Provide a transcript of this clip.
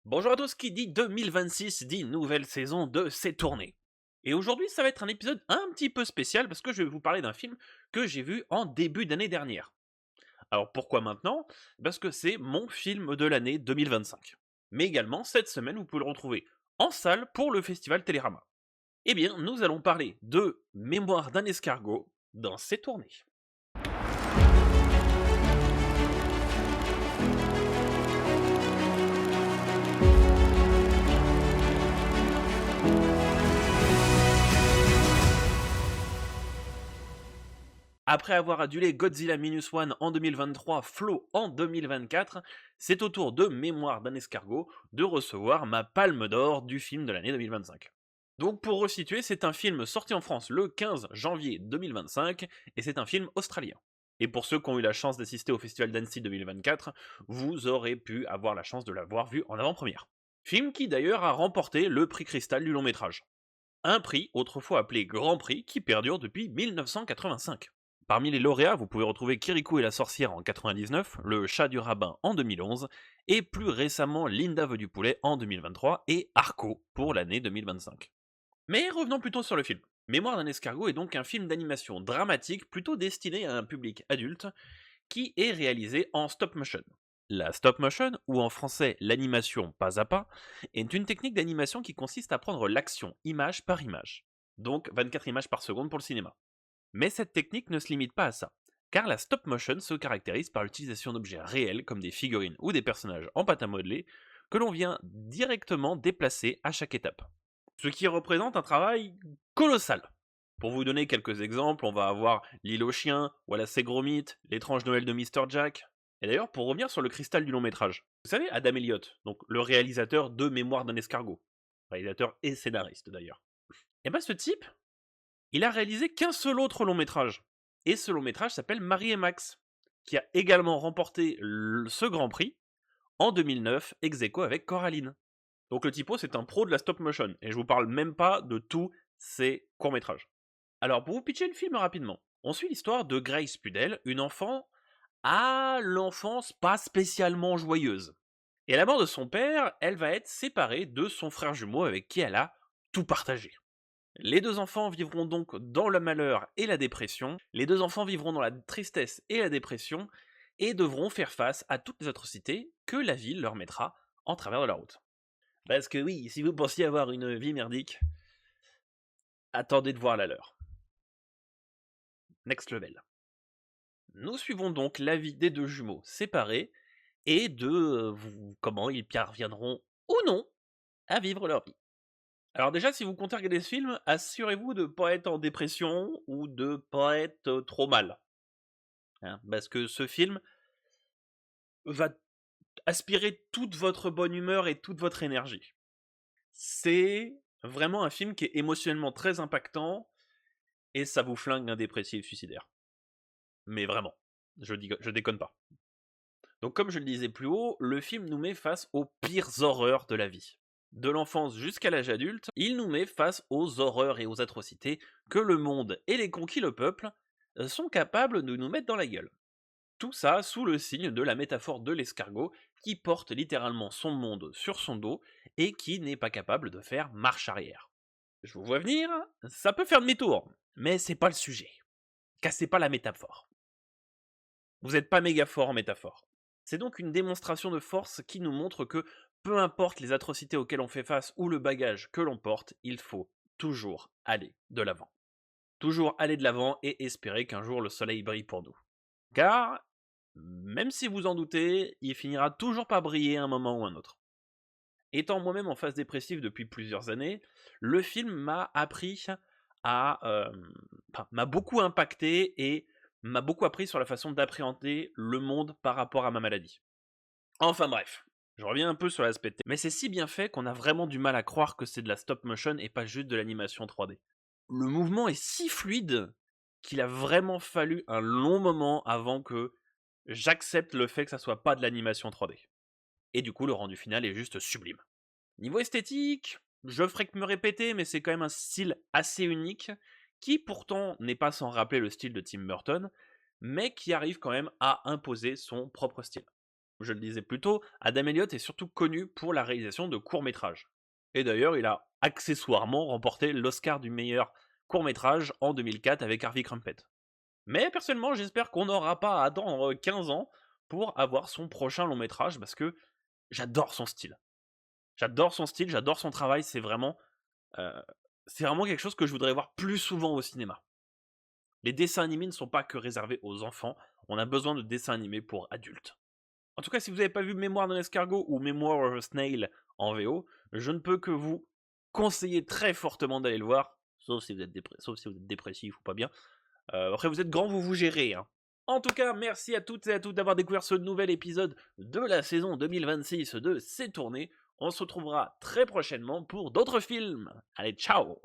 Bonjour à tous, qui dit 2026 dit nouvelle saison de C'est tourné. Et aujourd'hui, ça va être un épisode un petit peu spécial parce que je vais vous parler d'un film que j'ai vu en début d'année dernière. Alors pourquoi maintenant? Parce que c'est mon film de l'année 2025. Mais également, cette semaine, vous pouvez le retrouver en salle pour le festival Télérama. Eh bien, nous allons parler de Mémoire d'un escargot dans C'est tourné. Après avoir adulé Godzilla Minus One en 2023, Flow en 2024, c'est au tour de Mémoire d'un escargot de recevoir ma palme d'or du film de l'année 2025. Donc pour resituer, c'est un film sorti en France le 15 janvier 2025 et c'est un film australien. Et pour ceux qui ont eu la chance d'assister au Festival d'Annecy 2024, vous aurez pu avoir la chance de l'avoir vu en avant-première. Film qui d'ailleurs a remporté le prix Cristal du long métrage. Un prix autrefois appelé Grand Prix qui perdure depuis 1985. Parmi les lauréats, vous pouvez retrouver Kirikou et la sorcière en 99, Le chat du rabbin en 2011, et plus récemment Linda veut du poulet en 2023 et Arco pour l'année 2025. Mais revenons plutôt sur le film. Mémoire d'un escargot est donc un film d'animation dramatique plutôt destiné à un public adulte qui est réalisé en stop motion. La stop motion, ou en français l'animation pas à pas, est une technique d'animation qui consiste à prendre l'action image par image. Donc 24 images par seconde pour le cinéma. Mais cette technique ne se limite pas à ça, car la stop motion se caractérise par l'utilisation d'objets réels comme des figurines ou des personnages en pâte à modeler que l'on vient directement déplacer à chaque étape. Ce qui représente un travail colossal. Pour vous donner quelques exemples, on va avoir L'île aux chiens, Wallace et Gromit, L'étrange Noël de Mr. Jack. Et d'ailleurs, pour revenir sur le cristal du long métrage, vous savez, Adam Elliott, donc le réalisateur de Mémoire d'un escargot, réalisateur et scénariste d'ailleurs. Et ben ce type, il a réalisé qu'un seul autre long métrage. Et ce long métrage s'appelle Marie et Max, qui a également remporté ce grand prix en 2009, ex aequo avec Coraline. Donc le typo, c'est un pro de la stop motion, et je vous parle même pas de tous ses courts-métrages. Alors pour vous pitcher le film rapidement, on suit l'histoire de Grace Pudel, une enfant à l'enfance pas spécialement joyeuse. Et à la mort de son père, elle va être séparée de son frère jumeau avec qui elle a tout partagé. Les deux enfants vivront donc dans le malheur et la dépression, les deux enfants vivront dans la tristesse et la dépression, et devront faire face à toutes les atrocités que la ville leur mettra en travers de la route. Parce que oui, si vous pensiez avoir une vie merdique, attendez de voir la leur. Next level. Nous suivons donc la vie des deux jumeaux séparés et de comment ils parviendront ou non à vivre leur vie. Alors déjà, si vous comptez regarder ce film, assurez-vous de ne pas être en dépression ou de pas être trop mal. Hein, parce que ce film va aspirer toute votre bonne humeur et toute votre énergie. C'est vraiment un film qui est émotionnellement très impactant et ça vous flingue un dépressif suicidaire. Mais vraiment, je déconne pas. Donc comme je le disais plus haut, le film nous met face aux pires horreurs de la vie. De l'enfance jusqu'à l'âge adulte, il nous met face aux horreurs et aux atrocités que le monde et les conquis le peuple sont capables de nous mettre dans la gueule. Tout ça sous le signe de la métaphore de l'escargot qui porte littéralement son monde sur son dos et qui n'est pas capable de faire marche arrière. Je vous vois venir, ça peut faire demi-tour, mais c'est pas le sujet. Cassez pas la métaphore. Vous n'êtes pas méga fort en métaphore. C'est donc une démonstration de force qui nous montre que peu importe les atrocités auxquelles on fait face ou le bagage que l'on porte, il faut toujours aller de l'avant. Toujours aller de l'avant et espérer qu'un jour le soleil brille pour nous. Car, même si vous en doutez, il finira toujours par briller à un moment ou un autre. Étant moi-même en phase dépressive depuis plusieurs années, le film m'a appris à... m'a beaucoup impacté et m'a beaucoup appris sur la façon d'appréhender le monde par rapport à ma maladie. Enfin bref, je reviens un peu sur l'aspect mais c'est si bien fait qu'on a vraiment du mal à croire que c'est de la stop motion et pas juste de l'animation 3D. Le mouvement est si fluide qu'il a vraiment fallu un long moment avant que j'accepte le fait que ça soit pas de l'animation 3D. Et du coup, le rendu final est juste sublime. Niveau esthétique, je ferai que me répéter, mais c'est quand même un style assez unique, qui pourtant n'est pas sans rappeler le style de Tim Burton, mais qui arrive quand même à imposer son propre style. je le disais plus tôt, Adam Elliott est surtout connu pour la réalisation de courts-métrages. Et d'ailleurs, il a accessoirement remporté l'Oscar du meilleur court-métrage en 2004 avec Harvey Crumpet. Mais personnellement, j'espère qu'on n'aura pas à attendre 15 ans pour avoir son prochain long métrage parce que j'adore son style. J'adore son style, j'adore son travail, euh, c'est vraiment quelque chose que je voudrais voir plus souvent au cinéma. Les dessins animés ne sont pas que réservés aux enfants, on a besoin de dessins animés pour adultes. En tout cas, si vous n'avez pas vu Mémoire d'un escargot ou Mémoire of a Snail en VO, je ne peux que vous conseiller très fortement d'aller le voir, sauf si vous êtes, dépressif ou pas bien. Après, vous êtes grand, vous vous gérez. Hein. En tout cas, merci à toutes et à tous d'avoir découvert ce nouvel épisode de la saison 2026 de C'est tourné. On se retrouvera très prochainement pour d'autres films. Allez, ciao!